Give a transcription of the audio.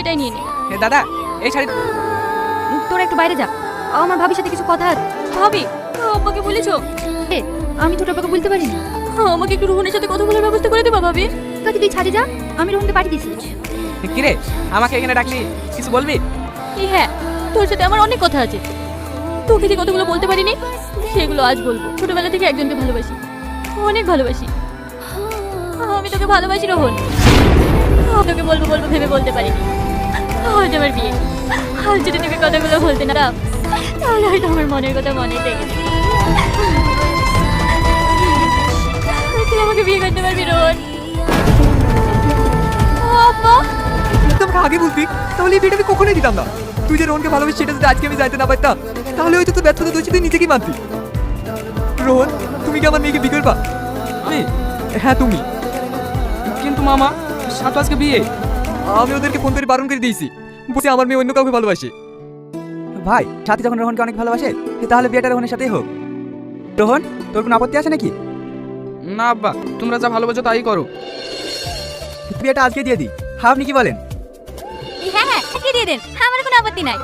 এটাই নিয়ে নে। দাদা এই শাড়ি। তোরা একটু বাইরে যা, আমার ভাবির সাথে কিছু কথা আছে। ভাবি, আব্বাকে বলেছো? আমি তো আব্বাকে বলতে পারিনি। আমাকে একটু রোহনের সাথে কথা বলার ব্যবস্থা করে দেবা ভাবি? কাকি তুই ছাড়ে যা, আমি রোহনকে পাঠিয়ে দিছি। কিরে আমাকে এখানে ডাকলি, কিছু বলবি? হ্যাঁ, তোর সাথে আমার অনেক কথা আছে। তোকে যে কথাগুলো বলতে পারিনি সেগুলো আজ বলবো। ছোটবেলা থেকে একজনকে ভালোবাসি, অনেক ভালোবাসি। আমি তোকে ভালোবাসি রোহন। তোকে বলবো বলবো ভেবে বলতে পারিনি। আজ আমার বিয়ে। আজ যদি তোকে কথাগুলো বলতে না তাহলে হয়তো আমার মনের কথা মনেই থেকে যেত। তুই আমাকে বিয়ে করতে পারবি রোহন? আব্বা, তোমাকে আগে বলতি তাহলে এই বিয়েটা আমি কখনোই দিতাম না। তুই যে রোহনকে ভালোবাসিস সেটা যদি আজকে আমি যাইতে না পারতাম তাহলে হয়তো তোর ব্যর্থতা দোষী তুই নিজেকেই মানতি। রোহন, তুমি কি আমার মেয়েকে বিয়ে করবা? হ্যাঁ তুমি। কিন্তু মামা, সাথে আজকে বিয়ে। আমি ওদেরকে ফোন করে বারণ করে দিয়েছি, বলছি আমার মেয়ে অন্য কাউকে ভালোবাসে। ভাই, সাথী যখন রোহনকে অনেক ভালোবাসে তাহলে বিয়েটা রোহনের সাথেই হোক। রোহন, তোর কোনো আপত্তি আছে নাকি? না আব্বা, তোমরা যা ভালোবাসো তাই করো। বিয়েটা আজকে দিয়ে দিই, আপনি কি বলেন? হ্যাঁ হ্যাঁ, আজকে দিয়ে দেন, আমার কোনো আপত্তি নাই।